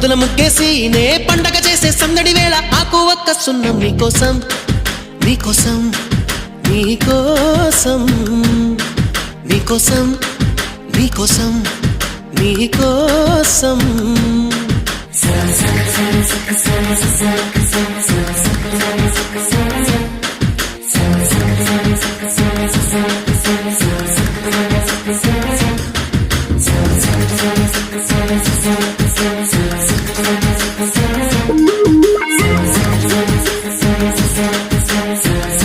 ముద్దుల ముగ్గేసి నే పండగ చేసే సందడి వేళ ఆకు ఒక్క సున్నం నీకోసం నీకోసం నీకోసం నీకోసం నీకోసం నీకోసం